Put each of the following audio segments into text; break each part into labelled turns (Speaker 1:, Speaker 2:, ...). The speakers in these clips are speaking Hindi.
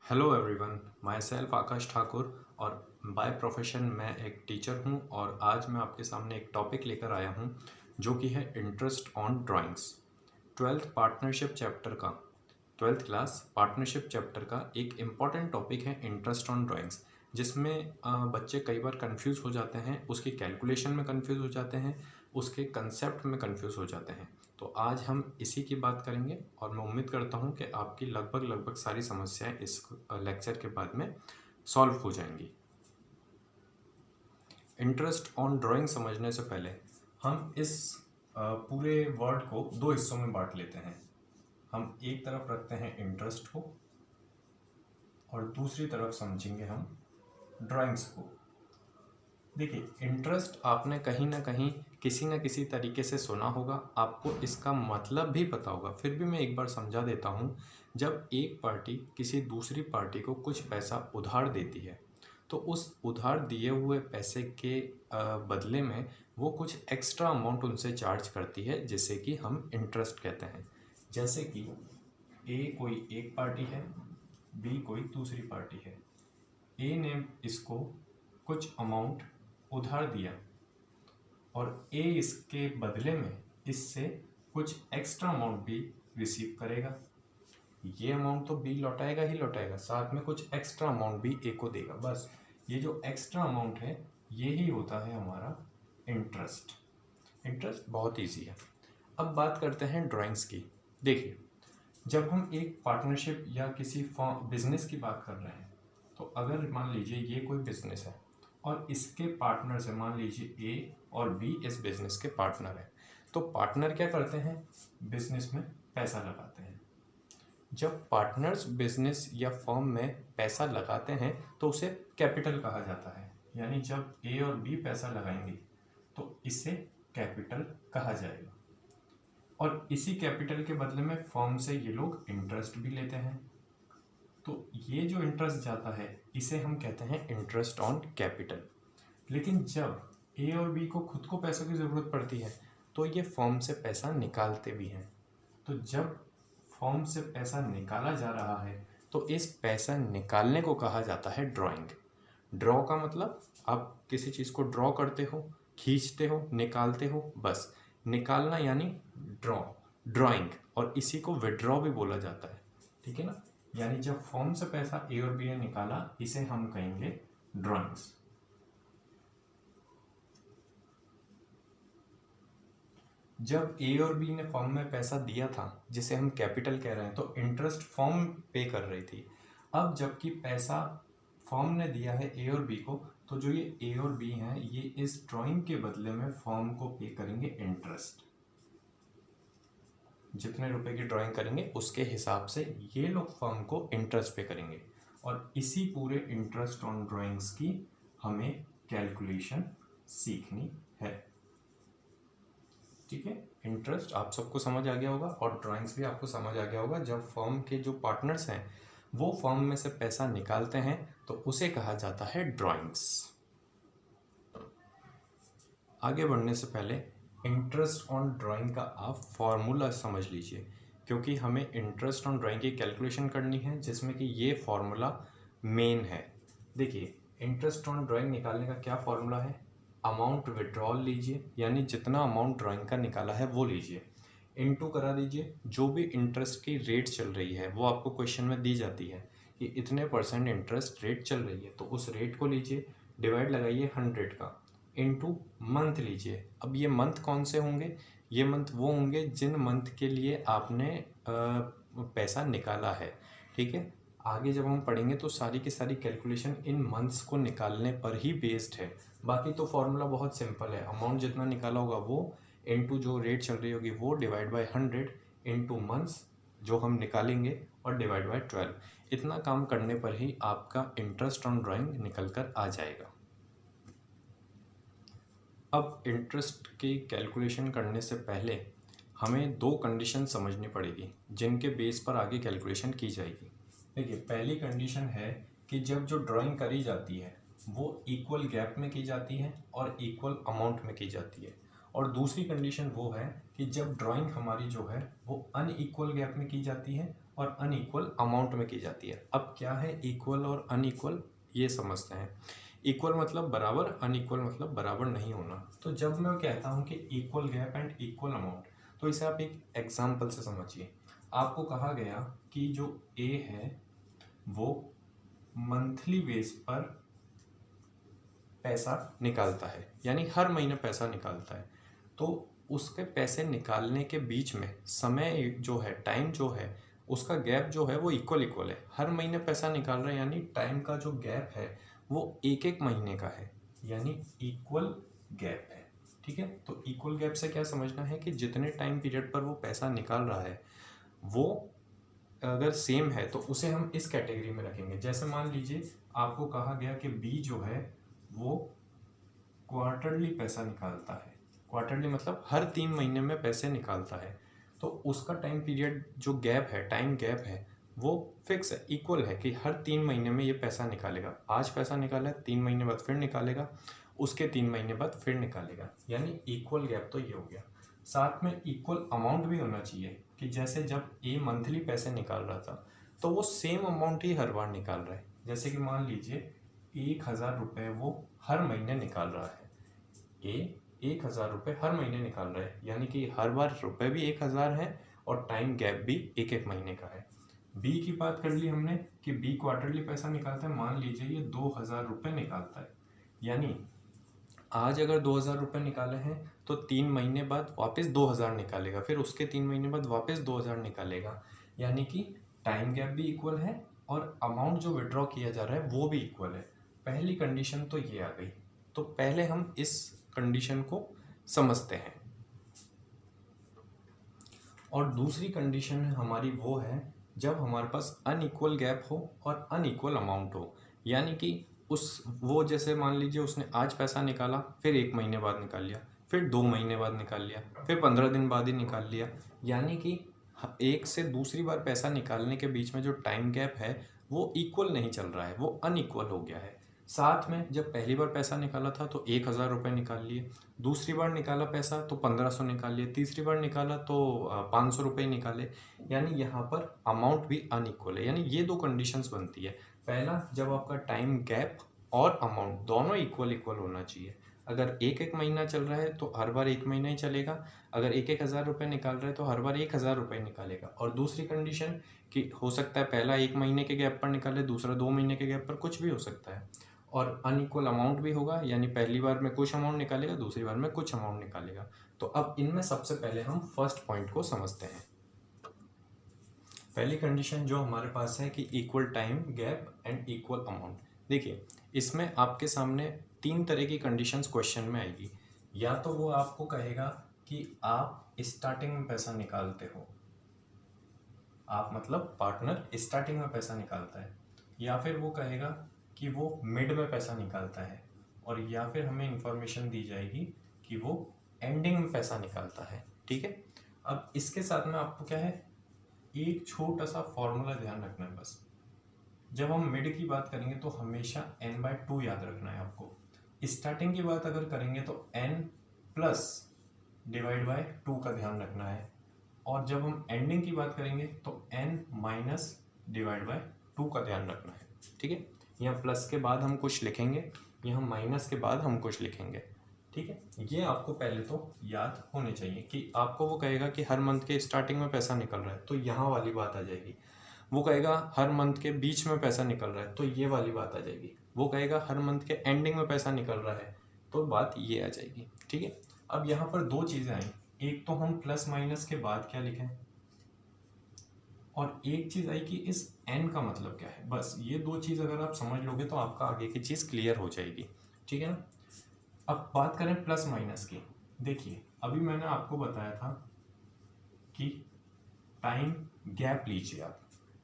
Speaker 1: हेलो एवरीवन, माई सेल्फ आकाश ठाकुर और बाय प्रोफेशन मैं एक टीचर हूं और आज मैं आपके सामने एक टॉपिक लेकर आया हूं जो कि है interest on drawings. Twelfth class partnership chapter का एक इम्पॉर्टेंट टॉपिक है इंटरेस्ट ऑन ड्राइंग्स, जिसमें बच्चे कई बार कंफ्यूज हो जाते हैं, उसकी कैलकुलेशन में कंफ्यूज हो जाते हैं, उसके कंसेप्ट में कंफ्यूज हो जाते हैं। तो आज हम इसी की बात करेंगे और मैं उम्मीद करता हूं कि आपकी लगभग सारी समस्याएं इस लेक्चर के बाद में सॉल्व हो जाएंगी। इंटरेस्ट ऑन ड्राइंग समझने से पहले हम इस पूरे वर्ड को दो हिस्सों में बांट लेते हैं। हम एक तरफ रखते हैं इंटरेस्ट को और दूसरी तरफ समझेंगे हम ड्राइंग्स को। देखिए, इंटरेस्ट आपने कहीं ना कहीं किसी न किसी तरीके से सुना होगा, आपको इसका मतलब भी पता होगा, फिर भी मैं एक बार समझा देता हूँ। जब एक पार्टी किसी दूसरी पार्टी को कुछ पैसा उधार देती है तो उस उधार दिए हुए पैसे के बदले में वो कुछ एक्स्ट्रा अमाउंट उनसे चार्ज करती है, जिसे कि हम इंटरेस्ट कहते हैं। जैसे कि ए कोई एक पार्टी है, बी कोई दूसरी पार्टी है। ए ने इसको कुछ अमाउंट उधार दिया और ए इसके बदले में इससे कुछ एक्स्ट्रा अमाउंट भी रिसीव करेगा। ये अमाउंट तो बी लौटाएगा ही लौटाएगा, साथ में कुछ एक्स्ट्रा अमाउंट भी ए को देगा। बस ये जो एक्स्ट्रा अमाउंट है ये ही होता है हमारा इंटरेस्ट। इंटरेस्ट बहुत इजी है। अब बात करते हैं ड्राइंग्स की। देखिए, जब हम एक पार्टनरशिप या किसी बिजनेस की बात कर रहे हैं तो अगर मान लीजिए ये कोई बिजनेस है और इसके पार्टनर से मान लीजिए ए और बी इस बिजनेस के पार्टनर हैं, तो पार्टनर क्या करते हैं? बिजनेस में पैसा लगाते हैं। जब पार्टनर्स बिजनेस या फर्म में पैसा लगाते हैं तो उसे कैपिटल कहा जाता है। यानी जब ए और बी पैसा लगाएंगे तो इसे कैपिटल कहा जाएगा और इसी कैपिटल के बदले में फर्म से ये लोग इंटरेस्ट भी लेते हैं। तो ये जो इंटरेस्ट जाता है इसे हम कहते हैं इंटरेस्ट ऑन कैपिटल। लेकिन जब ए और बी को खुद को पैसों की ज़रूरत पड़ती है तो ये फर्म से पैसा निकालते भी हैं। तो जब फर्म से पैसा निकाला जा रहा है तो इस पैसा निकालने को कहा जाता है ड्राइंग। ड्रॉ का मतलब आप किसी चीज़ को ड्रॉ करते हो, खींचते हो, निकालते हो, बस निकालना यानी ड्रॉ, ड्राइंग। और इसी को विड्रॉ भी बोला जाता है, ठीक है ना। यानी जब फर्म से पैसा ए और बी ने निकाला इसे हम कहेंगे ड्राइंग्स। जब ए और बी ने फर्म में पैसा दिया था जिसे हम कैपिटल कह रहे हैं तो इंटरेस्ट फर्म पे कर रही थी। अब जबकि पैसा फर्म ने दिया है ए और बी को, तो जो ये ए और बी हैं ये इस ड्राइंग के बदले में फर्म को पे करेंगे इंटरेस्ट। जितने रुपए की ड्राइंग करेंगे उसके हिसाब से ये लोग फर्म को इंटरेस्ट पे करेंगे और इसी पूरे इंटरेस्ट ऑन ड्राइंग्स की हमें कैलकुलेशन सीखनी है। ठीक है, इंटरेस्ट आप सबको समझ आ गया होगा और ड्राइंग्स भी आपको समझ आ गया होगा। जब फर्म के जो पार्टनर्स हैं वो फर्म में से पैसा निकालते हैं तो उसे कहा जाता है ड्राइंग्स। आगे बढ़ने से पहले इंटरेस्ट ऑन ड्राइंग का आप फॉर्मूला समझ लीजिए, क्योंकि हमें इंटरेस्ट ऑन ड्राइंग की कैलकुलेशन करनी है जिसमें कि ये फॉर्मूला मेन है। देखिए, इंटरेस्ट ऑन ड्राइंग निकालने का क्या फॉर्मूला है? अमाउंट विड्रॉल लीजिए, यानी जितना अमाउंट ड्राइंग का निकाला है वो लीजिए, इनटू करा दीजिए जो भी इंटरेस्ट की रेट चल रही है वो आपको क्वेश्चन में दी जाती है कि इतने % इंटरेस्ट रेट चल रही है, तो उस रेट को लीजिए, डिवाइड लगाइए 100 का, इनटू मंथ लीजिए। अब ये मंथ कौन से होंगे? ये मंथ वो होंगे जिन मंथ के लिए आपने पैसा निकाला है, ठीक है। आगे जब हम पढ़ेंगे तो सारी की सारी कैलकुलेशन इन मंथ्स को निकालने पर ही बेस्ड है। बाकी तो फॉर्मूला बहुत सिंपल है, अमाउंट जितना निकाला होगा वो इनटू जो रेट चल रही होगी वो डिवाइड बाय 100 इनटू मंथ्स जो हम निकालेंगे और डिवाइड बाय 12। इतना काम करने पर ही आपका इंटरेस्ट ऑन ड्राइंग निकल कर आ जाएगा। अब इंटरेस्ट की कैलकुलेशन करने से पहले हमें दो कंडीशन समझनी पड़ेगी जिनके बेस पर आगे कैलकुलेशन की जाएगी। देखिए, पहली कंडीशन है कि जब जो ड्राइंग करी जाती है वो इक्वल गैप में की जाती है और इक्वल अमाउंट में की जाती है। और दूसरी कंडीशन वो है कि जब ड्राइंग हमारी जो है वो अनइक्वल गैप में की जाती है और अनइक्वल अमाउंट में की जाती है। अब क्या है इक्वल और अनइक्वल, ये समझते हैं। इक्वल मतलब बराबर, अनइक्वल मतलब बराबर नहीं होना। तो जब मैं कहता हूँ कि equal gap and equal amount, तो इसे आप एक एग्जाम्पल से समझिए। आपको कहा गया कि जो ए है वो मंथली बेस पर पैसा निकालता है, यानी हर महीने पैसा निकालता है। तो उसके पैसे निकालने के बीच में समय जो है, टाइम जो है, उसका गैप जो है वो इक्वल इक्वल है। हर महीने पैसा निकाल रहा है, यानी टाइम का जो गैप है वो एक एक महीने का है, यानी इक्वल गैप है। ठीक है, तो इक्वल गैप से क्या समझना है कि जितने टाइम पीरियड पर वो पैसा निकाल रहा है वो अगर सेम है तो उसे हम इस कैटेगरी में रखेंगे। जैसे मान लीजिए आपको कहा गया कि बी जो है वो क्वार्टरली पैसा निकालता है। क्वार्टरली मतलब हर 3 महीने में पैसे निकालता है। तो उसका टाइम पीरियड जो गैप है, टाइम गैप है, वो फिक्स है, इक्वल है कि हर 3 महीने में ये पैसा निकालेगा। आज पैसा निकाला है, 3 महीने बाद फिर निकालेगा, उसके 3 महीने बाद फिर निकालेगा, यानी इक्वल गैप तो ये हो गया। साथ में इक्वल अमाउंट भी होना चाहिए कि जैसे जब ए मंथली पैसे निकाल रहा था तो वो सेम अमाउंट ही हर बार निकाल रहा है। जैसे कि मान लीजिए 1,000 रुपये वो हर महीने निकाल रहा है। ए 1,000 रुपये हर महीने निकाल रहा है, यानी कि हर बार रुपये भी 1,000 है और टाइम गैप भी एक एक महीने का है। बी की बात कर ली हमने कि बी क्वार्टरली पैसा निकालता है। मान लीजिए ये 2,000 रुपये निकालता है, यानी आज अगर 2,000 रुपये निकाले हैं तो 3 महीने बाद वापस 2,000 निकालेगा, फिर उसके 3 महीने बाद वापस 2,000 निकालेगा, यानी कि टाइम गैप भी इक्वल है और अमाउंट जो विड्रॉ किया जा रहा है वो भी इक्वल है। पहली कंडीशन तो ये आ गई। तो पहले हम इस कंडीशन को समझते हैं। और दूसरी कंडीशन हमारी वो है जब हमारे पास अनइक्वल गैप हो और अनइक्वल अमाउंट हो, यानी कि वो जैसे मान लीजिए उसने आज पैसा निकाला, फिर 1 महीने बाद निकाल लिया, फिर 2 महीने बाद निकाल लिया, फिर 15 दिन बाद ही निकाल लिया, यानी कि एक से दूसरी बार पैसा निकालने के बीच में जो टाइम गैप है वो इक्वल नहीं चल रहा है, वो अनइक्वल हो गया है। साथ में जब पहली बार पैसा निकाला था तो 1,000 रुपये निकाल लिए, दूसरी बार निकाला पैसा तो 1,500 निकाल लिए, तीसरी बार निकाला तो 500 रुपये निकाले, यानी यहाँ पर अमाउंट भी अनइक्वल है। यानी ये दो कंडीशंस बनती है। पहला, जब आपका टाइम गैप और अमाउंट दोनों इक्वल इक्वल होना चाहिए। अगर एक एक महीना चल रहा है तो हर बार 1 महीना ही चलेगा, अगर 1,000 रुपये निकाल रहा है तो हर बार 1,000 रुपये निकालेगा। और दूसरी कंडीशन कि हो सकता है पहला 1 महीने के गैप पर निकाले, दूसरा 2 महीने के गैप पर, कुछ भी हो सकता है। और अनइक्वल अमाउंट भी होगा, यानी पहली बार में कुछ अमाउंट निकालेगा, दूसरी बार में कुछ अमाउंट निकालेगा। तो अब इनमें सबसे पहले हम फर्स्ट पॉइंट को समझते हैं। पहली कंडीशन जो हमारे पास है कि equal time gap and equal amount. देखिए, इसमें आपके सामने 3 तरह की कंडीशंस क्वेश्चन में आएगी। या तो वो आपको कहेगा कि आप स्टार्टिंग में पैसा निकालते हो, आप मतलब पार्टनर स्टार्टिंग में पैसा निकालता है, या फिर वो कहेगा कि वो मिड में पैसा निकालता है, और या फिर हमें इंफॉर्मेशन दी जाएगी कि वो एंडिंग में पैसा निकालता है। ठीक है, अब इसके साथ में आपको क्या है, एक छोटा सा फॉर्मूला ध्यान रखना है बस। जब हम मिड की बात करेंगे तो हमेशा n/2 याद रखना है आपको। स्टार्टिंग की बात अगर करेंगे तो n+/2 का ध्यान रखना है, और जब हम एंडिंग की बात करेंगे तो n-/2 का ध्यान रखना है। ठीक है, यहाँ प्लस के बाद हम कुछ लिखेंगे, यहाँ माइनस के बाद हम कुछ लिखेंगे। ठीक है, ये आपको पहले तो याद होने चाहिए कि आपको वो कहेगा कि हर मंथ के स्टार्टिंग में पैसा निकल रहा है, तो यहाँ वाली बात आ जाएगी। वो कहेगा हर मंथ के बीच में पैसा निकल रहा है, तो ये वाली बात आ जाएगी। वो कहेगा हर मंथ के एंडिंग में पैसा निकल रहा है, तो बात ये आ जाएगी। ठीक है, अब यहाँ पर दो चीज़ें आई, एक तो हम प्लस माइनस के बाद क्या लिखें, और एक चीज़ आई कि इस n का मतलब क्या है। बस ये दो चीज़ अगर आप समझ लोगे तो आपका आगे की चीज़ क्लियर हो जाएगी। ठीक है ना। अब बात करें प्लस माइनस की। देखिए, अभी मैंने आपको बताया था कि टाइम गैप लीजिए आप।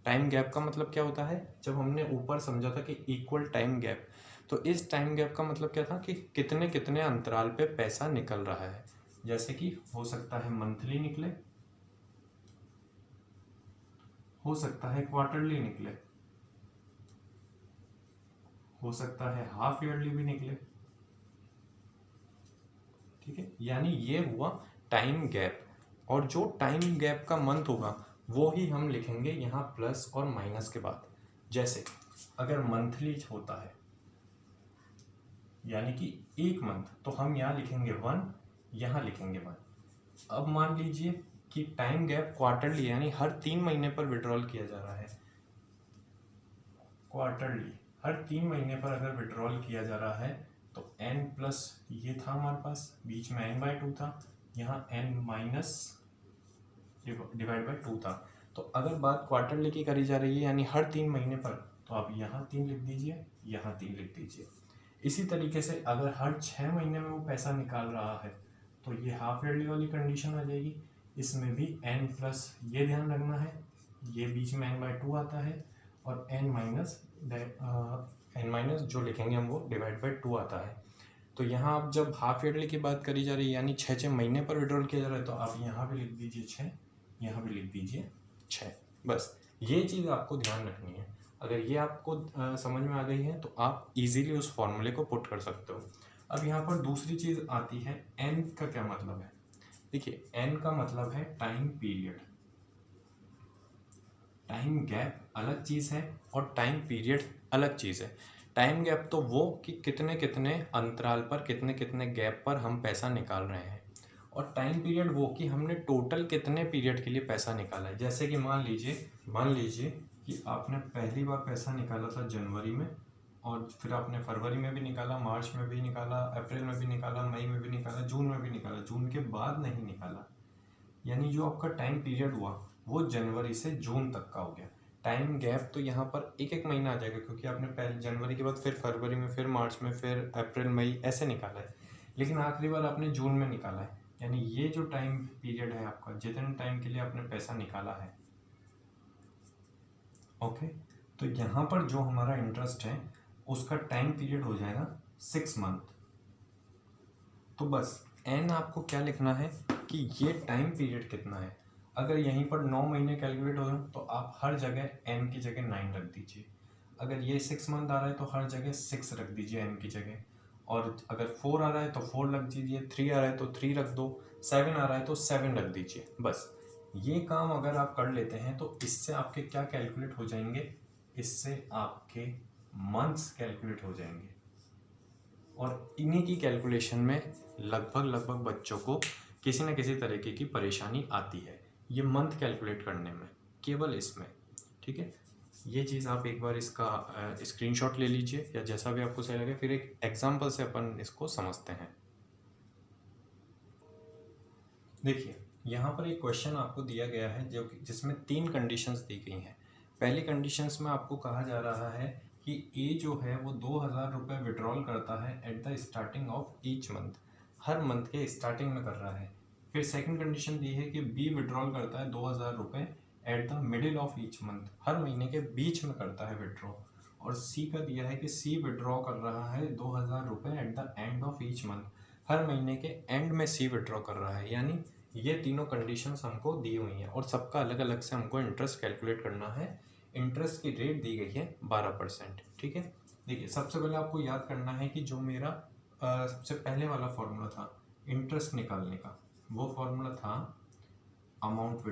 Speaker 1: टाइम गैप का मतलब क्या होता है, जब हमने ऊपर समझा था कि इक्वल टाइम गैप, तो इस टाइम गैप का मतलब क्या था कि कितने कितने अंतराल पे पैसा निकल रहा है। जैसे कि हो सकता है मंथली निकले, हो सकता है क्वार्टरली निकले, हो सकता है हाफ ईयरली भी निकले। ठीक है, यानी ये हुआ टाइम गैप, और जो टाइम गैप का मंथ होगा वो ही हम लिखेंगे यहाँ प्लस और माइनस के बाद। जैसे अगर मंथली होता है यानी कि एक मंथ, तो हम यहाँ लिखेंगे 1, यहाँ लिखेंगे 1। अब मान लीजिए कि टाइम गैप क्वार्टरली यानी हर 3 महीने पर विड्रॉल किया जा रहा है। क्वार्टरली हर 3 महीने पर अगर विड्रॉल किया जा रहा है तो n प्लस ये था हमारे पास, बीच में n/2 था, यहाँ n माइनस डिवाइड बाई 2 था। तो अगर बात क्वार्टरली की करी जा रही है यानी हर 3 महीने पर, तो आप यहाँ 3 लिख दीजिए, यहाँ 3 लिख दीजिए। इसी तरीके से अगर हर 6 महीने में वो पैसा निकाल रहा है तो ये हाफ ईयरली वाली कंडीशन आ जाएगी। इसमें भी n प्लस ये ध्यान रखना है, ये बीच में n/2 आता है, और n माइनस जो लिखेंगे हम वो डिवाइड बाई 2 आता है। तो यहाँ आप जब हाफ ईयरली की बात करी जा रही है यानी 6 महीने पर विड्रॉल किया जा रहा है, तो आप यहाँ भी लिख दीजिए 6, यहाँ भी लिख दीजिए 6। बस ये चीज़ आपको ध्यान रखनी है। अगर ये आपको समझ में आ गई है तो आप इजीली उस फॉर्मूले को पुट कर सकते हो। अब यहाँ पर दूसरी चीज़ आती है n का क्या मतलब है। देखिए n का मतलब है टाइम पीरियड। टाइम गैप अलग चीज़ है और टाइम पीरियड अलग चीज़ है। टाइम गैप तो वो कि कितने कितने अंतराल पर, कितने कितने गैप पर हम पैसा निकाल रहे हैं, और टाइम पीरियड वो कि हमने टोटल कितने पीरियड के लिए पैसा निकाला है। जैसे कि मान लीजिए कि आपने पहली बार पैसा निकाला था जनवरी में, और फिर आपने फरवरी में भी निकाला, मार्च में भी निकाला, अप्रैल में भी निकाला, मई में भी निकाला, जून में भी निकाला, जून के बाद नहीं निकाला, यानी जो आपका टाइम पीरियड हुआ वो जनवरी से जून तक का हो गया। टाइम गैप तो यहाँ पर एक एक महीना आ जाएगा, क्योंकि आपने पहले जनवरी के बाद फिर फरवरी में, फिर मार्च में, फिर अप्रैल, मई ऐसे निकाला है, लेकिन आखिरी बार आपने जून में निकाला है। यानी ये जो टाइम पीरियड है आपका, जितने टाइम के लिए आपने पैसा निकाला है, ओके, तो यहाँ पर जो हमारा इंटरेस्ट है उसका टाइम पीरियड हो जाएगा 6 मंथ। तो बस एन आपको क्या लिखना है कि ये टाइम पीरियड कितना है। अगर यहीं पर 9 महीने कैलकुलेट हो तो आप हर जगह एन की जगह 9 रख दीजिए। अगर ये 6 मंथ आ रहा है तो हर जगह 6 रख दीजिए एन की जगह, और अगर 4 आ रहा है तो 4 रख दीजिए, 3 आ रहा है तो 3 रख दो, 7 आ रहा है तो 7 रख दीजिए। बस ये काम अगर आप कर लेते हैं तो इससे आपके क्या कैलकुलेट हो जाएंगे, इससे आपके मंथ्स कैलकुलेट हो जाएंगे। और इन्हीं की कैलकुलेशन में लगभग बच्चों को किसी न किसी तरीके की परेशानी आती है, ये मंथ कैलकुलेट करने में, केवल इसमें। ठीक है, ये चीज़ आप एक बार इसका स्क्रीनशॉट ले लीजिए या जैसा भी आपको सही लगे, फिर एक एग्जांपल से अपन इसको समझते हैं। देखिए यहाँ पर एक क्वेश्चन आपको दिया गया है जो जिसमें 3 कंडीशंस दी गई हैं। पहली कंडीशंस में आपको कहा जा रहा है कि ए जो है वो 2000 रुपये विड्रॉल करता है at the starting of each month, her month के स्टार्टिंग में कर रहा है। फिर सेकंड कंडीशन दी है कि बी विड्रॉल करता है 2000 रुपये at the middle of each month, हर महीने के बीच में करता है विड्रॉ। और सी का दिया है कि सी विड्रॉ कर रहा है 2000 रुपये at the end of each month, हर महीने के एंड में सी विड्रॉ कर रहा है। यानी ये तीनों कंडीशंस हमको दी हुई हैं और सबका अलग अलग से हमको इंटरेस्ट कैलकुलेट करना है। इंटरेस्ट की रेट दी गई है 12%। ठीक है, देखिए सबसे पहले आपको याद करना है कि जो मेरा सबसे पहले वाला फॉर्मूला था इंटरेस्ट निकालने का, वो फॉर्मूला था amount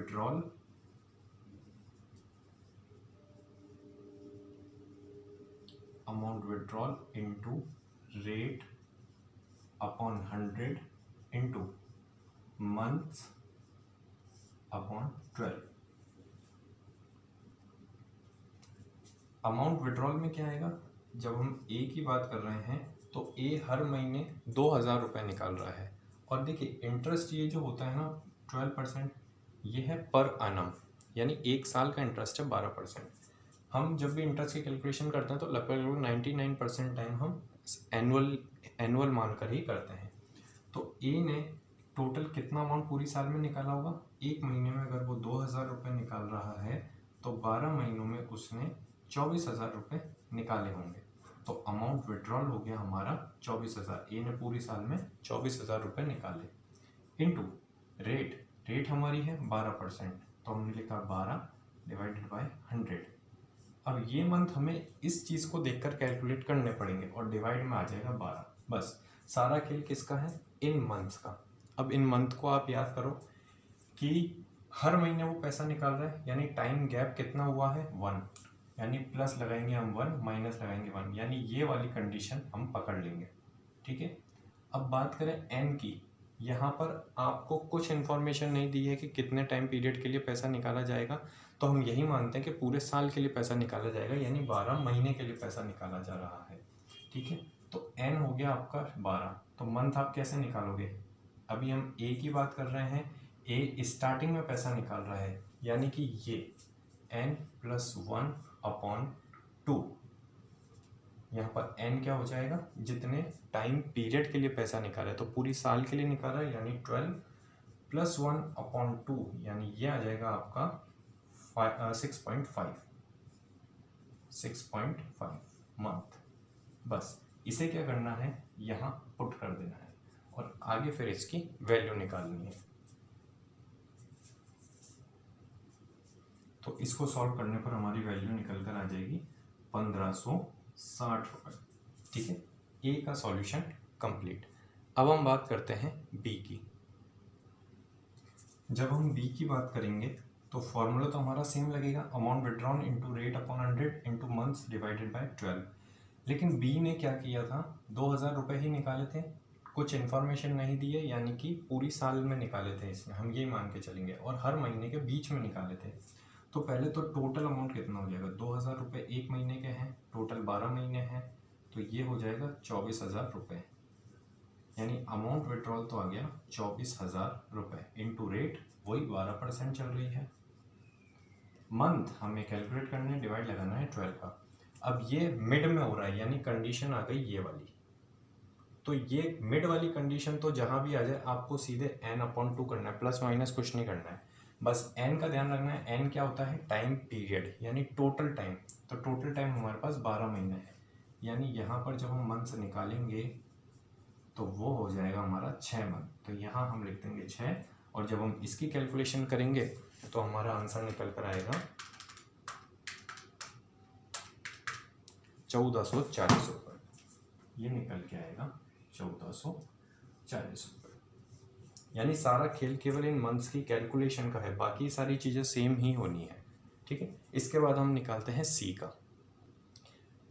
Speaker 1: withdrawal into rate upon 100 into months upon 12। Amount withdrawal में क्या आएगा, जब हम ए की बात कर रहे हैं तो ए हर महीने 2000 रुपये निकाल रहा है। और देखिए इंटरेस्ट ये जो होता है ना 12%, ये है पर एनम, यानी एक साल का इंटरेस्ट है 12%। हम जब भी इंटरेस्ट की कैलकुलेशन करते हैं तो लगभग 99% टाइम हम एनुअल मानकर ही करते हैं। तो ए ने टोटल कितना अमाउंट पूरी साल में निकाला होगा, एक महीने में अगर वो 2000 रुपये निकाल रहा है तो 12 महीनों में उसने 24,000 रुपये निकाले होंगे। तो अमाउंट विड्रॉल हो गया हमारा 24,000, ए ने पूरी साल में 24,000 रुपये निकाले, इनटू रेट हमारी है 12%, तो हमने लिखा 12 डिवाइडेड बाय 100। अब ये मंथ हमें इस चीज़ को देखकर कैलकुलेट करने पड़ेंगे और डिवाइड में आ जाएगा 12। बस सारा खेल किसका है, इन मंथ्स का। अब इन मंथ को आप याद करो कि हर महीने वो पैसा निकाल रहा है, यानी टाइम गैप कितना हुआ है 1, यानी प्लस लगाएंगे हम 1, माइनस लगाएंगे 1, यानी ये वाली कंडीशन हम पकड़ लेंगे। ठीक है, अब बात करें एन की। यहाँ पर आपको कुछ इन्फॉर्मेशन नहीं दी है कि कितने टाइम पीरियड के लिए पैसा निकाला जाएगा, तो हम यही मानते हैं कि पूरे साल के लिए पैसा निकाला जाएगा, यानी 12 महीने के लिए पैसा निकाला जा रहा है। ठीक है, तो एन हो गया आपका 12। तो मंथ आप कैसे निकालोगे? अभी हम ए की बात कर रहे हैं, ए स्टार्टिंग में पैसा निकाल रहा है, यानी कि ये एन प्लस 1/2, यहाँ पर n क्या हो जाएगा, जितने टाइम पीरियड के लिए पैसा निकाला है, तो पूरी साल के लिए निकाला है, यानी 12 प्लस 1/2, यानी ये आ जाएगा आपका 6.5 मंथ। बस इसे क्या करना है, यहाँ पुट कर देना है और आगे फिर इसकी वैल्यू निकालनी है। तो इसको सॉल्व करने पर हमारी वैल्यू निकल कर आ जाएगी 1560 रुपये। ठीक है, ए का सॉल्यूशन कंप्लीट। अब हम बात करते हैं बी की। जब हम बी की बात करेंगे तो फॉर्मूला तो हमारा सेम लगेगा, amount withdrawn into rate upon 100 into months divided by 12। लेकिन बी ने क्या किया था, 2000 रुपये ही निकाले थे, कुछ इन्फॉर्मेशन नहीं दी है, यानी कि पूरी साल में निकाले थे इसमें, हम ये मान के चलेंगे, और हर महीने के बीच में निकाले थे। तो पहले तो टोटल अमाउंट कितना हो जाएगा, 2000 रुपये एक महीने के हैं, टोटल 12 महीने हैं, तो ये हो जाएगा 24,000 रुपये, यानी अमाउंट विड्रॉल तो आ गया 24,000 रुपये इंटू रेट, वही 12% चल रही है। मंथ हमें कैलकुलेट करना है, डिवाइड लगाना है 12 का। अब ये मिड में हो रहा है, यानी कंडीशन आ गई ये वाली, तो ये मिड वाली कंडीशन तो जहाँ भी आ जाए आपको सीधे n/2 करना है, प्लस माइनस कुछ नहीं करना है, बस n का ध्यान रखना है। n क्या होता है, टाइम पीरियड, यानी टोटल टाइम। तो टोटल टाइम हमारे पास 12 महीने है, यानी यहाँ पर जब हम मंथ से निकालेंगे तो वो हो जाएगा हमारा 6 मंथ, तो यहाँ हम लिख देंगे 6, और जब हम इसकी कैलकुलेशन करेंगे तो हमारा आंसर निकल कर आएगा 1440 रुपये, ये निकल के आएगा 1440 रुपये। यानी सारा खेल केवल इन मंथ्स की कैलकुलेशन का है, बाकी सारी चीज़ें सेम ही होनी है। ठीक है, इसके बाद हम निकालते हैं सी का।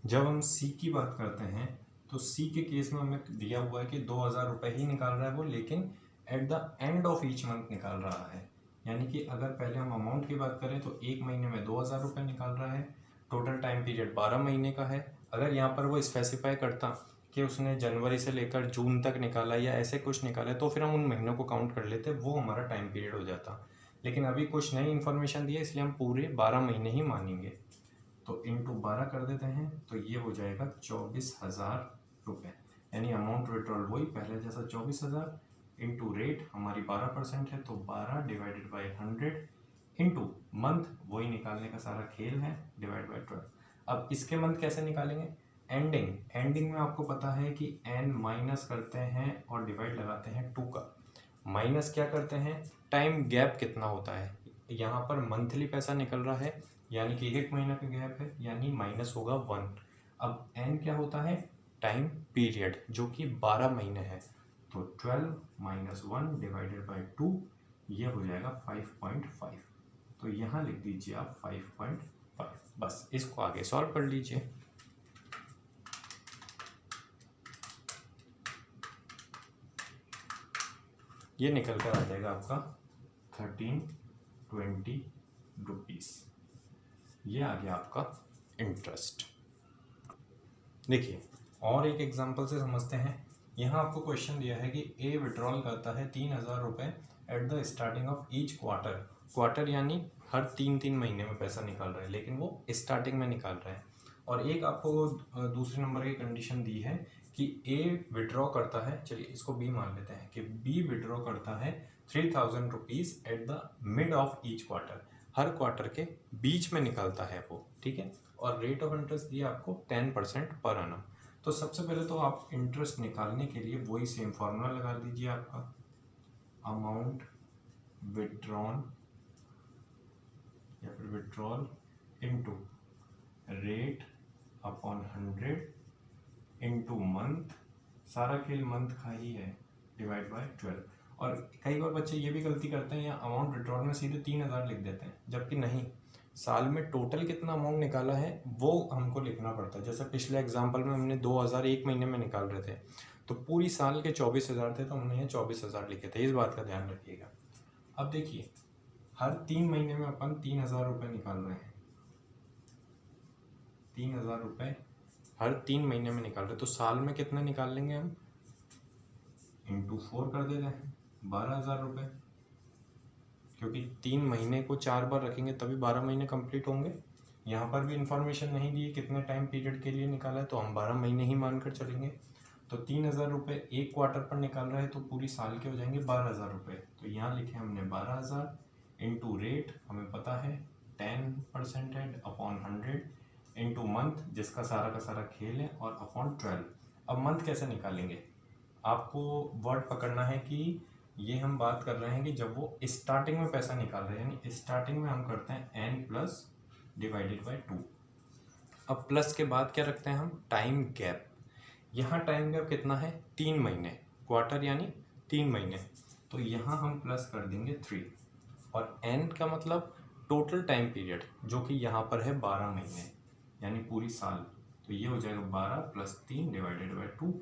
Speaker 1: जब हम सी की बात करते हैं तो सी के केस में हमें दिया हुआ है कि 2000 रुपये ही निकाल रहा है वो, लेकिन eight the end of each month निकाल रहा है। यानी कि अगर पहले हम अमाउंट की बात करें तो एक महीने में 2000 रुपये निकाल रहा है, टोटल टाइम पीरियड 12 महीने का है। अगर यहाँ पर वो स्पेसिफाई करता कि उसने जनवरी से लेकर जून तक निकाला या ऐसे कुछ निकाला, तो फिर हम उन महीनों को काउंट कर लेते, वो हमारा टाइम पीरियड हो जाता। लेकिन अभी कुछ नई इन्फॉर्मेशन दी है, इसलिए हम पूरे 12 महीने ही मानेंगे। तो इंटू 12 कर देते हैं, तो ये हो जाएगा 24,000 रुपये, यानी अमाउंट विड्रॉल वही पहले जैसा 24,000 इंटू रेट हमारी 12% है, तो 12 डिवाइडेड बाई 100 इंटू मंथ, वही निकालने का सारा खेल है, डिवाइड बाई 12। अब इसके मंथ कैसे निकालेंगे, एंडिंग में आपको पता है कि n माइनस करते हैं और डिवाइड लगाते हैं 2 का। माइनस क्या करते हैं, टाइम गैप कितना होता है, यहाँ पर मंथली पैसा निकल रहा है, यानी कि एक महीना का गैप है, यानी माइनस होगा 1। अब n क्या होता है, टाइम पीरियड, जो कि 12 महीने है, तो 12 माइनस 1 डिवाइडेड बाई 2, ये हो जाएगा 5.5। तो यहाँ लिख दीजिए आप 5.5। बस इसको आगे सॉल्व कर लीजिए। ये निकल कर आ जाएगा आपका 1320 रुपीज़। ये आ गया आपका इंटरेस्ट। देखिए और एक एग्जांपल से समझते हैं। यहाँ आपको क्वेश्चन दिया है कि ए विड्रॉल करता है 3000 रुपये at the starting of each quarter यानी हर 3 महीने में पैसा निकाल रहा है, लेकिन वो स्टार्टिंग में निकाल रहा है। और एक आपको दूसरे नंबर की कंडीशन दी है कि ए विड्रॉ करता है, चलिए इसको बी मान लेते हैं कि बी विड्रॉ करता है 3000 rupees at the mid of each quarter, her quarter के बीच में निकालता है वो। ठीक है, और रेट ऑफ इंटरेस्ट दिया आपको 10% पर annum। तो सबसे पहले तो आप इंटरेस्ट निकालने के लिए वही सेम फार्मूला लगा दीजिए, आपका अमाउंट विड्रॉन या फिर withdrawal into rate upon 100 into month, सारा खेल मंथ का ही है, डिवाइड बाय 12। और कई बार बच्चे ये भी गलती करते हैं, या अमाउंट विड्रॉल में सीधे 3,000 लिख देते हैं, जबकि नहीं, साल में टोटल कितना अमाउंट निकाला है वो हमको लिखना पड़ता है। जैसे पिछले एग्जाम्पल में हमने 2,000 एक महीने में निकाल रहे थे, तो पूरी साल के 24,000 थे, तो हमने ये 24,000 लिखे थे। इस बात का ध्यान रखिएगा। अब देखिए, हर 3 महीने में अपन 3,000 रुपये निकाल रहे हैं, 3,000 रुपये हर 3 महीने में निकाल रहे हैं, तो साल में कितना निकाल लेंगे हम, इंटू 4 कर देते हैं, 12,000 रुपये, क्योंकि 3 महीने को 4 बार रखेंगे तभी 12 महीने कंप्लीट होंगे। यहाँ पर भी इंफॉर्मेशन नहीं दी है कितने टाइम पीरियड के लिए निकाला है, तो हम 12 महीने ही मानकर चलेंगे। तो 3,000 रुपये एक क्वार्टर पर निकाल रहे हैं, तो पूरी साल के हो जाएंगे 12,000 रुपये। तो यहाँ लिखे हमने 12,000 इंटू रेट हमें पता है 10% है अपॉन 100 इंटू मंथ, जिसका सारा का सारा खेल है, और अपॉन 12। अब मंथ कैसे निकालेंगे, आपको वर्ड पकड़ना है कि ये हम बात कर रहे हैं कि जब वो स्टार्टिंग में पैसा निकाल रहे हैं, यानी स्टार्टिंग में हम करते हैं n प्लस डिवाइडेड बाई 2। अब प्लस के बाद क्या रखते हैं हम, टाइम गैप। यहाँ टाइम गैप कितना है, 3 महीने, क्वार्टर यानी 3 महीने, तो यहाँ हम प्लस कर देंगे 3, और n का मतलब टोटल टाइम पीरियड, जो कि यहाँ पर है 12 महीने, यानी पूरी साल। तो ये हो जाएगा 12 प्लस 3 डिवाइडेड बाई 2,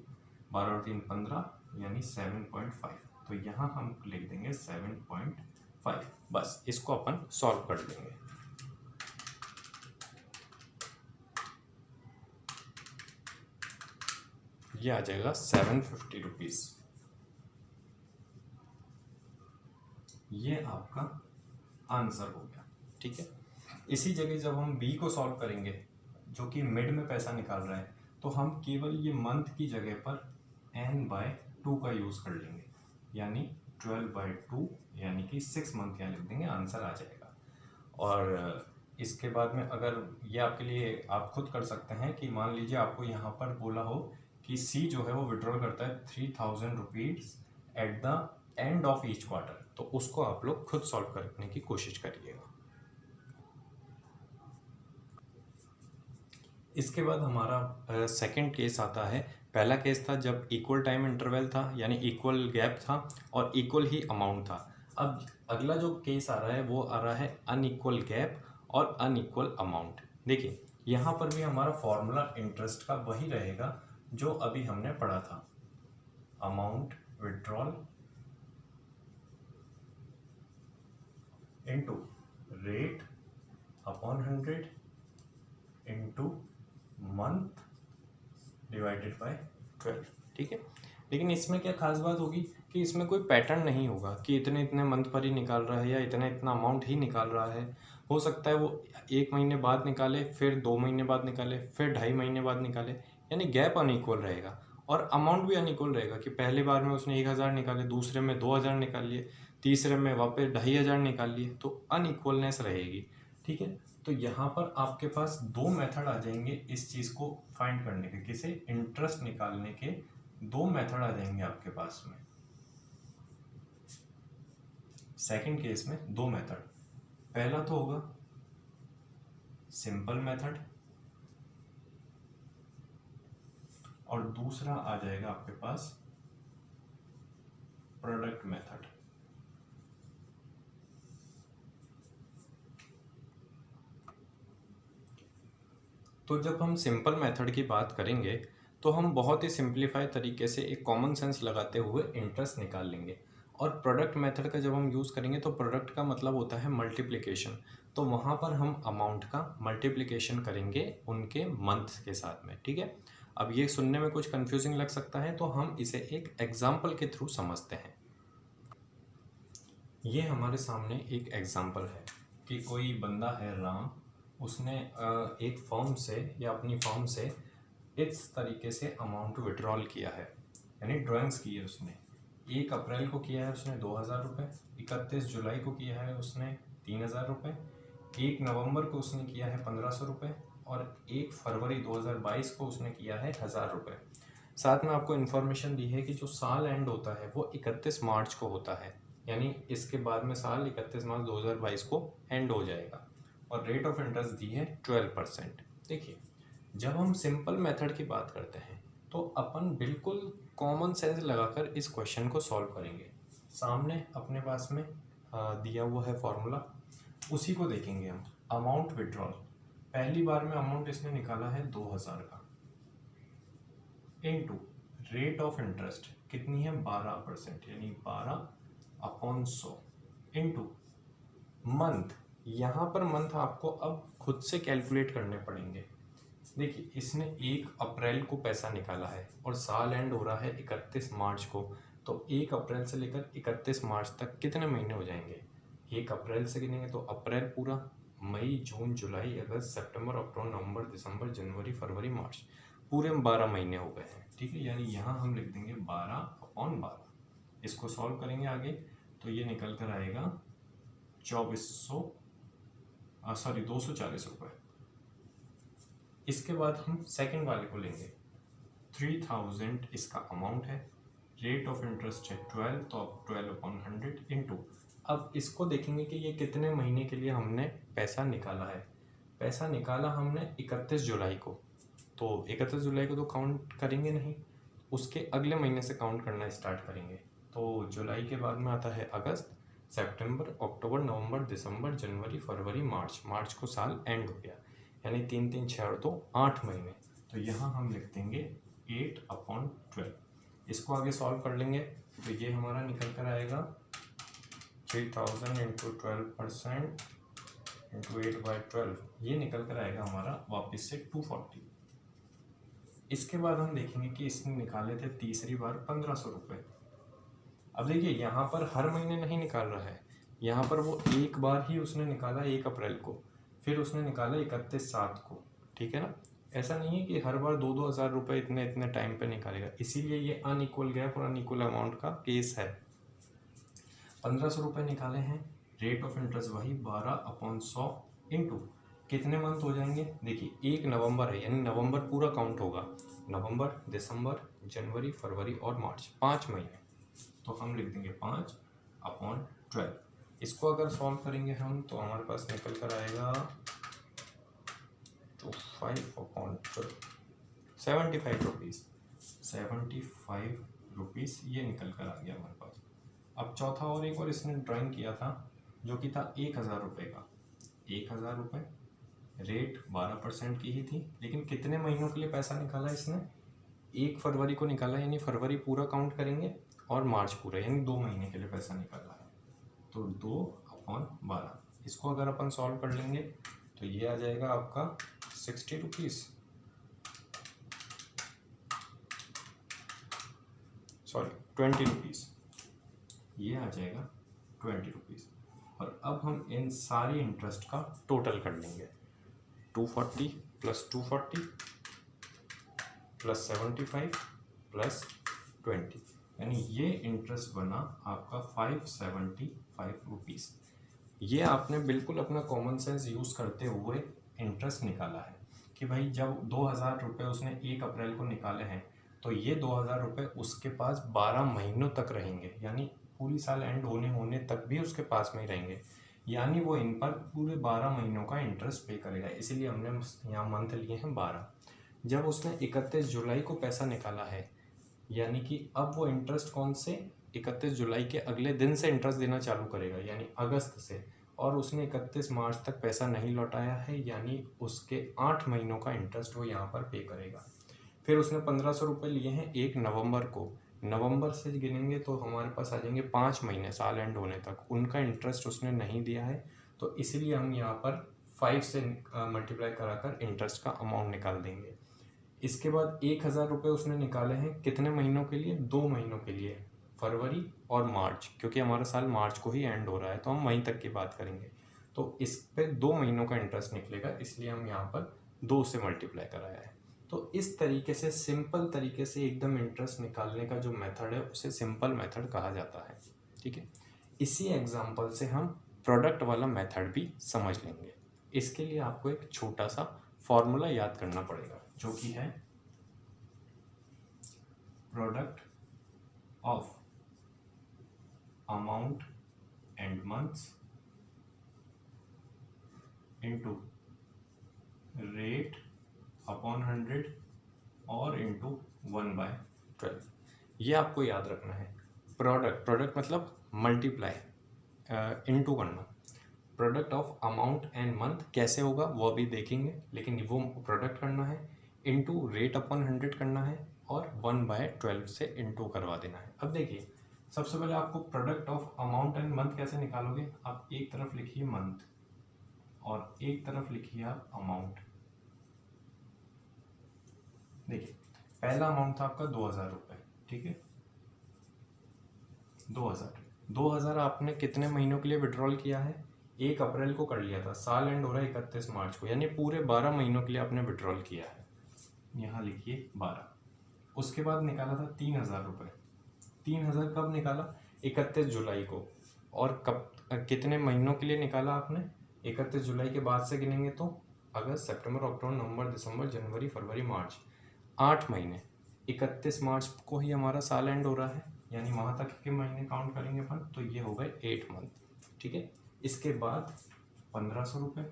Speaker 1: 12 और 3 15, यानी 7.5। तो यहाँ हम लिख देंगे 7.5। बस इसको अपन सॉल्व कर लेंगे। ये आ जाएगा 750 रुपीज़। ये आपका आंसर हो गया। ठीक है, इसी जगह जब हम बी को सॉल्व करेंगे, जो कि मिड में पैसा निकाल रहा है, तो हम केवल ये मंथ की जगह पर n/2 का यूज़ कर लेंगे, यानी 12/2, यानी कि 6 मंथ यहाँ लिख देंगे, आंसर आ जाएगा। और इसके बाद में अगर ये आपके लिए आप खुद कर सकते हैं कि मान लीजिए आपको यहाँ पर बोला हो कि सी जो है वो विड्रॉल करता है 3,000 rupees eight the end of each quarter, तो उसको आप लोग खुद सॉल्व करने की कोशिश करिएगा। इसके बाद हमारा सेकंड केस आता है। पहला केस था जब इक्वल टाइम इंटरवल था, यानी इक्वल गैप था और इक्वल ही अमाउंट था। अब अगला जो केस आ रहा है वो आ रहा है अनइक्वल गैप और अनइक्वल अमाउंट। देखिए, यहाँ पर भी हमारा फॉर्मूला इंटरेस्ट का वही रहेगा जो अभी हमने पढ़ा था, amount withdrawal into rate upon 100 into month divided by 12। ठीक है, लेकिन इसमें क्या खास बात होगी कि इसमें कोई पैटर्न नहीं होगा कि इतने इतने मंथ पर ही निकाल रहा है या इतना इतना अमाउंट ही निकाल रहा है। हो सकता है वो 1 महीने बाद निकाले, फिर 2 महीने बाद निकाले, फिर 2.5 महीने बाद निकाले, यानी गैप अनइक्वल रहेगा और अमाउंट भी अनइक्वल रहेगा कि पहली बार में उसने 1,000 निकाले, दूसरे में 2,000 निकाल लिए, तीसरे में वापस 2,500 निकाल लिए, तो अनइक्वलनेस रहेगी। ठीक है, तो यहाँ पर आपके पास 2 मेथड आ जाएंगे इस चीज़ को फाइंड करने के, किसे, इंटरेस्ट निकालने के 2 मेथड आ जाएंगे आपके पास में। सेकंड केस में 2 मेथड, पहला तो होगा सिंपल मेथड और दूसरा आ जाएगा आपके पास प्रोडक्ट मेथड। तो जब हम सिंपल मेथड की बात करेंगे तो हम बहुत ही सिंप्लीफाई तरीके से एक कॉमन सेंस लगाते हुए इंटरेस्ट निकाल लेंगे। और प्रोडक्ट मेथड का जब हम यूज़ करेंगे तो प्रोडक्ट का मतलब होता है मल्टीप्लिकेशन, तो वहाँ पर हम अमाउंट का मल्टीप्लिकेशन करेंगे उनके मंथ के साथ में। ठीक है, अब ये सुनने में कुछ कंफ्यूजिंग लग सकता है, तो हम इसे एक एग्जाम्पल के थ्रू समझते हैं। ये हमारे सामने एक एग्जाम्पल है कि कोई बंदा है राम, उसने एक फॉर्म से या अपनी फॉर्म से इस तरीके से अमाउंट विड्रॉल किया है, यानी ड्राइंग्स की है उसने। 1 अप्रैल को किया है उसने 2,000 रुपये, 31 जुलाई को किया है उसने 3,000 रुपये, 1 नवंबर को उसने किया है 1,500 रुपये और 1 फरवरी 2022 को उसने किया है 1,000 रुपये। साथ में आपको इन्फॉर्मेशन दी है कि जो साल एंड होता है वो 31 मार्च को होता है, यानी इसके बाद में साल 31 मार्च 2022 को एंड हो जाएगा और रेट ऑफ इंटरेस्ट दी है 12%। देखिए, जब हम सिंपल मेथड की बात करते हैं तो अपन बिल्कुल कॉमन सेंस लगाकर इस क्वेश्चन को सॉल्व करेंगे। सामने अपने पास में दिया हुआ है फॉर्मूला, उसी को देखेंगे हम। अमाउंट विड्रॉल, पहली बार में अमाउंट इसने निकाला है 2000 का, इनटू रेट ऑफ इंटरेस्ट कितनी है 12%, यानी 12/100, इनटू मंथ। यहाँ पर मंथ आपको अब खुद से कैलकुलेट करने पड़ेंगे। देखिए इसने 1 अप्रैल को पैसा निकाला है और साल एंड हो रहा है 31 मार्च को, तो 1 अप्रैल से लेकर 31 मार्च तक कितने महीने हो जाएंगे? 1 अप्रैल से गिनेंगे तो अप्रैल पूरा, मई जून जुलाई अगस्त सितंबर अक्टूबर नवंबर दिसंबर जनवरी फरवरी मार्च, पूरे में 12 महीने हो गए हैं। ठीक है, यानी यहाँ हम लिख देंगे 12/12। इसको सॉल्व करेंगे आगे तो ये निकल कर आएगा 240 रुपये। इसके बाद हम सेकंड वाले को लेंगे, 3000 इसका अमाउंट है, रेट ऑफ इंटरेस्ट है 12, तो अब 12/100 इंटू, अब इसको देखेंगे कि ये कितने महीने के लिए हमने पैसा निकाला है। पैसा निकाला हमने 31 जुलाई को, तो 31 जुलाई को तो काउंट करेंगे नहीं, उसके अगले महीने से काउंट करना स्टार्ट करेंगे। तो जुलाई के बाद में आता है अगस्त, सितंबर अक्टूबर नवंबर दिसंबर जनवरी फरवरी मार्च, मार्च को साल एंड हो गया, यानी 3 3 6 और 2 8 महीने। तो यहाँ हम लिख देंगे 8/12। इसको आगे सॉल्व कर लेंगे तो ये हमारा निकल कर आएगा 3000 इंटू 12% इंटू 8/12, ये निकल कर आएगा हमारा वापस से 240। इसके बाद हम देखेंगे कि इसने निकाले थे तीसरी बार 1500 रुपये। अब देखिए यहाँ पर हर महीने नहीं निकाल रहा है, यहाँ पर वो एक बार ही उसने निकाला 1 अप्रैल को, फिर उसने निकाला 31/7 को। ठीक है ना, ऐसा नहीं है कि हर बार 2-2 हज़ार रुपये इतने इतने टाइम पे निकालेगा, इसीलिए ये अनइक्वल गैप और अनइक्वल अमाउंट का केस है। 1500 रुपये निकाले हैं, रेट ऑफ इंटरेस्ट वही 12/100 इंटू कितने मंथ हो जाएंगे? देखिए 1 नवंबर है, यानी नवंबर पूरा काउंट होगा, नवंबर दिसंबर जनवरी फरवरी और मार्च, 5 महीने, तो हम लिख देंगे 5/12। इसको अगर सॉल्व करेंगे हम तो हमारे पास निकल कर आएगा तो 5/12, 75 रुपीज़, 75 रुपीज़ ये निकल कर आ गया हमारे पास। अब चौथा और एक और इसने ड्राइंग किया था जो कि था 1000 रुपये का, 1000 रुपये, रेट 12% की ही थी, लेकिन कितने महीनों के लिए पैसा निकाला इसने? 1 फरवरी को निकाला, यानी फरवरी पूरा काउंट करेंगे, और मार्च पूरा, यानी 2 महीने के लिए पैसा निकाला है, तो 2/12। इसको अगर अपन सॉल्व कर लेंगे तो ये आ जाएगा आपका 60 रुपीज़, सॉरी 20 रुपीज़, ये आ जाएगा 20 रुपीज़। और अब हम इन सारी इंटरेस्ट का टोटल कर लेंगे, 240 + 240 + 75 + 20, यानी ये इंटरेस्ट बना आपका 575 रुपीज़। ये आपने बिल्कुल अपना कॉमन सेंस यूज़ करते हुए इंटरेस्ट निकाला है कि भाई जब 2000 रुपये उसने 1 अप्रैल को निकाले हैं तो ये 2000 रुपये उसके पास 12 महीनों तक रहेंगे, यानी पूरी साल एंड होने तक भी उसके पास में ही रहेंगे, यानी वो इन पर पूरे 12 महीनों का इंटरेस्ट पे करेगा। इसीलिए हमने यहाँ मंथ लिए हैं 12। जब उसने 31 जुलाई को पैसा निकाला है, यानी कि अब वो इंटरेस्ट कौन से 31 जुलाई के अगले दिन से इंटरेस्ट देना चालू करेगा, यानी अगस्त से, और उसने 31 मार्च तक पैसा नहीं लौटाया है, यानी उसके 8 महीनों का इंटरेस्ट वो यहाँ पर पे करेगा। फिर उसने 1500 रुपये लिए हैं 1 नवंबर को, नवंबर से गिनेंगे तो हमारे पास आ जाएंगे 5 महीने साल एंड होने तक, उनका इंटरेस्ट उसने नहीं दिया है, तो इसीलिए हम यहाँ पर 5 से मल्टीप्लाई कराकर इंटरेस्ट का अमाउंट निकाल देंगे। इसके बाद 1000 रुपये उसने निकाले हैं कितने महीनों के लिए? 2 महीनों के लिए, फरवरी और मार्च, क्योंकि हमारा साल मार्च को ही एंड हो रहा है तो हम वहीं तक की बात करेंगे, तो इस पे 2 महीनों का इंटरेस्ट निकलेगा, इसलिए हम यहाँ पर 2 से मल्टीप्लाई कराया है। तो इस तरीके से सिंपल तरीके से एकदम इंटरेस्ट निकालने का जो मेथड है उसे सिंपल मेथड कहा जाता है। ठीक है, इसी एग्जाम्पल से हम प्रोडक्ट वाला मेथड भी समझ लेंगे। इसके लिए आपको एक छोटा सा फॉर्मूला याद करना पड़ेगा जो कि है product of amount and months into rate upon 100 और इनटू 1/12। ये आपको याद रखना है। प्रोडक्ट मतलब मल्टीप्लाई इनटू करना। Product of amount and month कैसे होगा वो अभी देखेंगे, लेकिन वो प्रोडक्ट करना है, इनटू रेट अपॉन 100 करना है और 1/12 से इनटू करवा देना है। अब देखिए, सबसे पहले आपको product of amount and month कैसे निकालोगे। आप एक तरफ लिखिए मंथ और एक तरफ लिखिए आप अमाउंट। देखिए, पहला अमाउंट था आपका 2000 रुपये, ठीक है। 2000 आपने कितने महीनों के लिए विड्रॉल किया है? 1 अप्रैल को कर लिया था, साल एंड हो रहा है 31 मार्च को, यानी पूरे 12 महीनों के लिए आपने विड्रॉल किया है। यहाँ लिखिए 12। उसके बाद निकाला था 3000 रुपये। 3000 कब निकाला? 31 जुलाई को। और कब, कितने महीनों के लिए निकाला आपने? 31 जुलाई के बाद से गिनेंगे तो अगस्त, सितंबर, अक्टूबर, नवंबर, दिसंबर, जनवरी, फरवरी, मार्च, 8 महीने। 31 मार्च को ही हमारा साल एंड हो रहा है, यानी वहाँ तक के महीने काउंट करेंगे अपन, तो ये हो गए 8 मंथ, ठीक है। इसके बाद 1500 रुपये,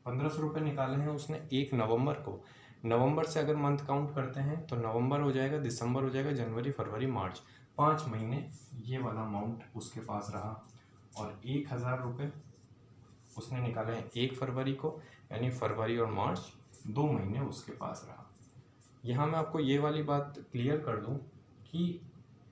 Speaker 1: 1500 रुपये निकाले हैं उसने 1 नवंबर को। नवंबर से अगर मंथ काउंट करते हैं तो नवंबर हो जाएगा, दिसंबर हो जाएगा, जनवरी, फरवरी, मार्च, 5 महीने ये वाला अमाउंट उसके पास रहा। और 1000 रुपये उसने निकाले हैं 1 फरवरी को, यानी फरवरी और मार्च 2 महीने उसके पास रहा। यहाँ मैं आपको ये वाली बात क्लियर कर दूँ कि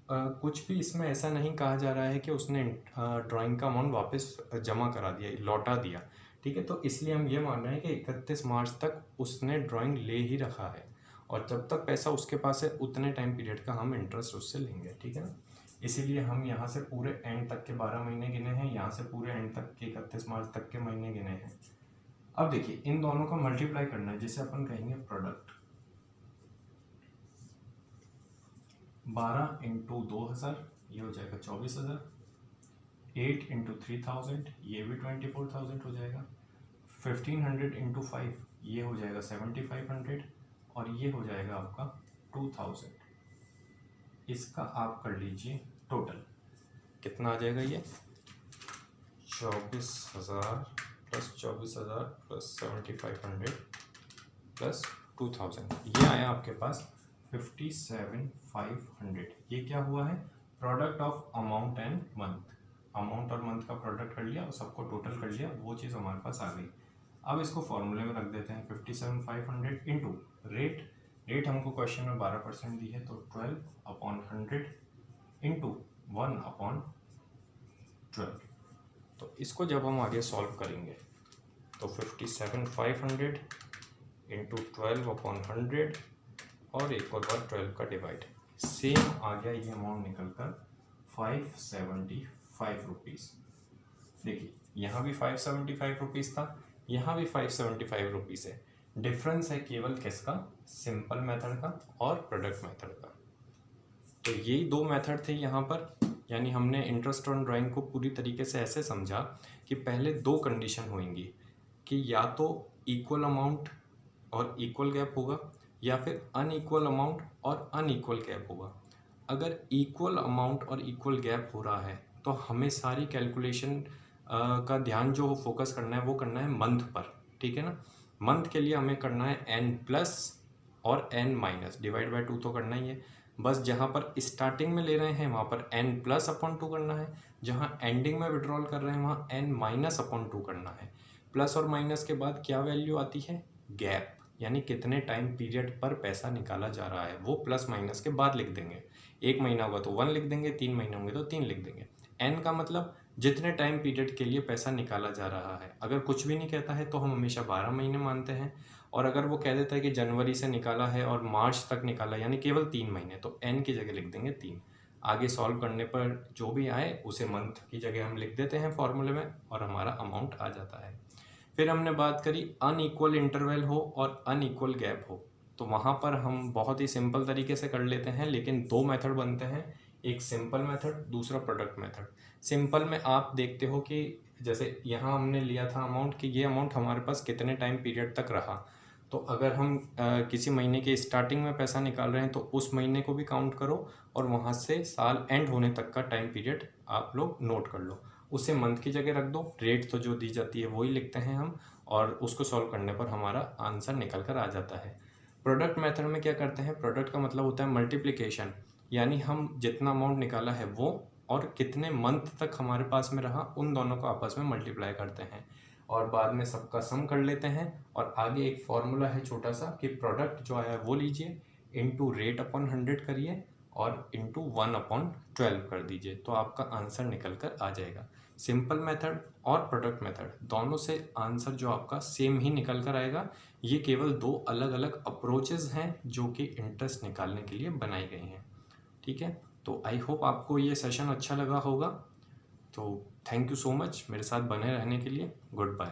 Speaker 1: कुछ भी इसमें ऐसा नहीं कहा जा रहा है कि उसने ड्राइंग का अमाउंट वापस जमा करा दिया, लौटा दिया, ठीक है। तो इसलिए हम ये मान रहे हैं कि 31 मार्च तक उसने ड्राइंग ले ही रखा है, और जब तक पैसा उसके पास है उतने टाइम पीरियड का हम इंटरेस्ट उससे लेंगे, ठीक है ना। इसीलिए हम यहाँ से पूरे एंड तक के 12 महीने गिने हैं, यहाँ से पूरे एंड तक के 31 मार्च तक के महीने गिने हैं। अब देखिए, इन दोनों का मल्टीप्लाई करना है, जिसे अपन कहेंगे प्रोडक्ट। 12 इंटू 2000 ये हो जाएगा 24,000, 8 इंटू 3000 ये भी 24,000 हो जाएगा, 1500 इंटू 5 ये हो जाएगा 7500, और ये हो जाएगा आपका 2000। इसका आप कर लीजिए टोटल, कितना आ जाएगा ये? 24,000 प्लस 24,000 प्लस 7500 प्लस 2000, ये आया आपके पास 57,500। ये क्या हुआ है? Product of amount and month. Amount और मंथ का प्रोडक्ट कर लिया और सबको टोटल कर लिया, वो चीज़ हमारे पास आ गई। अब इसको फॉर्मूले में रख देते हैं, 57,500 इंटू रेट। रेट हमको क्वेश्चन में 12% दी है, तो 12/100 इंटू 1/12। तो इसको जब हम आगे सॉल्व करेंगे तो 57,500 इंटू 12/100 और एक और बार 12 का डिवाइड, सेम आ गया ये अमाउंट निकल कर 575 रुपीज़। देखिए, यहाँ भी 575 रुपीज़ था, यहाँ भी 575 रुपीज़ है। डिफरेंस है केवल किसका? सिंपल मेथड का और प्रोडक्ट मेथड का। तो यही 2 मेथड थे यहाँ पर, यानी हमने इंटरेस्ट ऑन ड्राइंग को पूरी तरीके से ऐसे समझा कि पहले 2 कंडीशन होंगी कि या तो इक्वल अमाउंट और इक्वल गैप होगा, या फिर अनइक्वल अमाउंट और अनइक्वल गैप होगा। अगर इक्वल अमाउंट और इक्वल गैप हो रहा है तो हमें सारी कैलकुलेशन का ध्यान जो फोकस करना है वो करना है मंथ पर, ठीक है ना। मंथ के लिए हमें करना है n+ और n- डिवाइड बाय 2 तो करना ही है। बस जहाँ पर स्टार्टिंग में ले रहे हैं वहाँ पर n+/2 करना है, जहाँ एंडिंग में विड्रॉल कर रहे हैं वहाँ n-/2 करना है। प्लस और माइनस के बाद क्या वैल्यू आती है? गैप, यानी कितने टाइम पीरियड पर पैसा निकाला जा रहा है, वो प्लस माइनस के बाद लिख देंगे। 1 महीना होगा तो 1 लिख देंगे, 3 महीने होंगे तो 3 लिख देंगे। n का मतलब जितने टाइम पीरियड के लिए पैसा निकाला जा रहा है। अगर कुछ भी नहीं कहता है तो हम हमेशा 12 महीने मानते हैं, और अगर वो कह देता है कि जनवरी से निकाला है और मार्च तक निकाला, यानी केवल 3 महीने, तो n की जगह लिख देंगे 3। आगे सॉल्व करने पर जो भी आए उसे मंथ की जगह हम लिख देते हैं फॉर्मूले में, और हमारा अमाउंट आ जाता है। फिर हमने बात करी अनइक्वल इंटरवल हो और अनइक्वल गैप हो, तो वहाँ पर हम बहुत ही सिंपल तरीके से कर लेते हैं, लेकिन 2 मेथड बनते हैं, एक सिंपल मेथड, दूसरा प्रोडक्ट मेथड। सिंपल में आप देखते हो कि जैसे यहाँ हमने लिया था अमाउंट कि ये अमाउंट हमारे पास कितने टाइम पीरियड तक रहा, तो अगर हम किसी महीने के स्टार्टिंग में पैसा निकाल रहे हैं तो उस महीने को भी काउंट करो, और वहाँ से साल एंड होने तक का टाइम पीरियड आप लोग नोट कर लो, उसे मंथ की जगह रख दो। रेट तो जो दी जाती है वही लिखते हैं हम, और उसको सॉल्व करने पर हमारा आंसर निकल कर आ जाता है। प्रोडक्ट मेथड में क्या करते हैं? प्रोडक्ट का मतलब होता है मल्टीप्लिकेशन, यानी हम जितना अमाउंट निकाला है वो और कितने मंथ तक हमारे पास में रहा उन दोनों को आपस में मल्टीप्लाई करते हैं और बाद में सबका सम कर लेते हैं। और आगे एक फॉर्मूला है छोटा सा कि प्रोडक्ट जो आया वो लीजिए, इनटू रेट अपॉन 100 करिए और इनटू 1/12 कर दीजिए, तो आपका आंसर निकल कर आ जाएगा। सिंपल मेथड और प्रोडक्ट मेथड दोनों से आंसर जो आपका सेम ही निकल कर आएगा। ये केवल दो अलग अलग अप्रोचेस हैं जो कि इंटरेस्ट निकालने के लिए बनाई गई हैं। ठीक है, तो आई होप आपको ये सेशन अच्छा लगा होगा। तो थैंक यू सो मच मेरे साथ बने रहने के लिए। Good bye.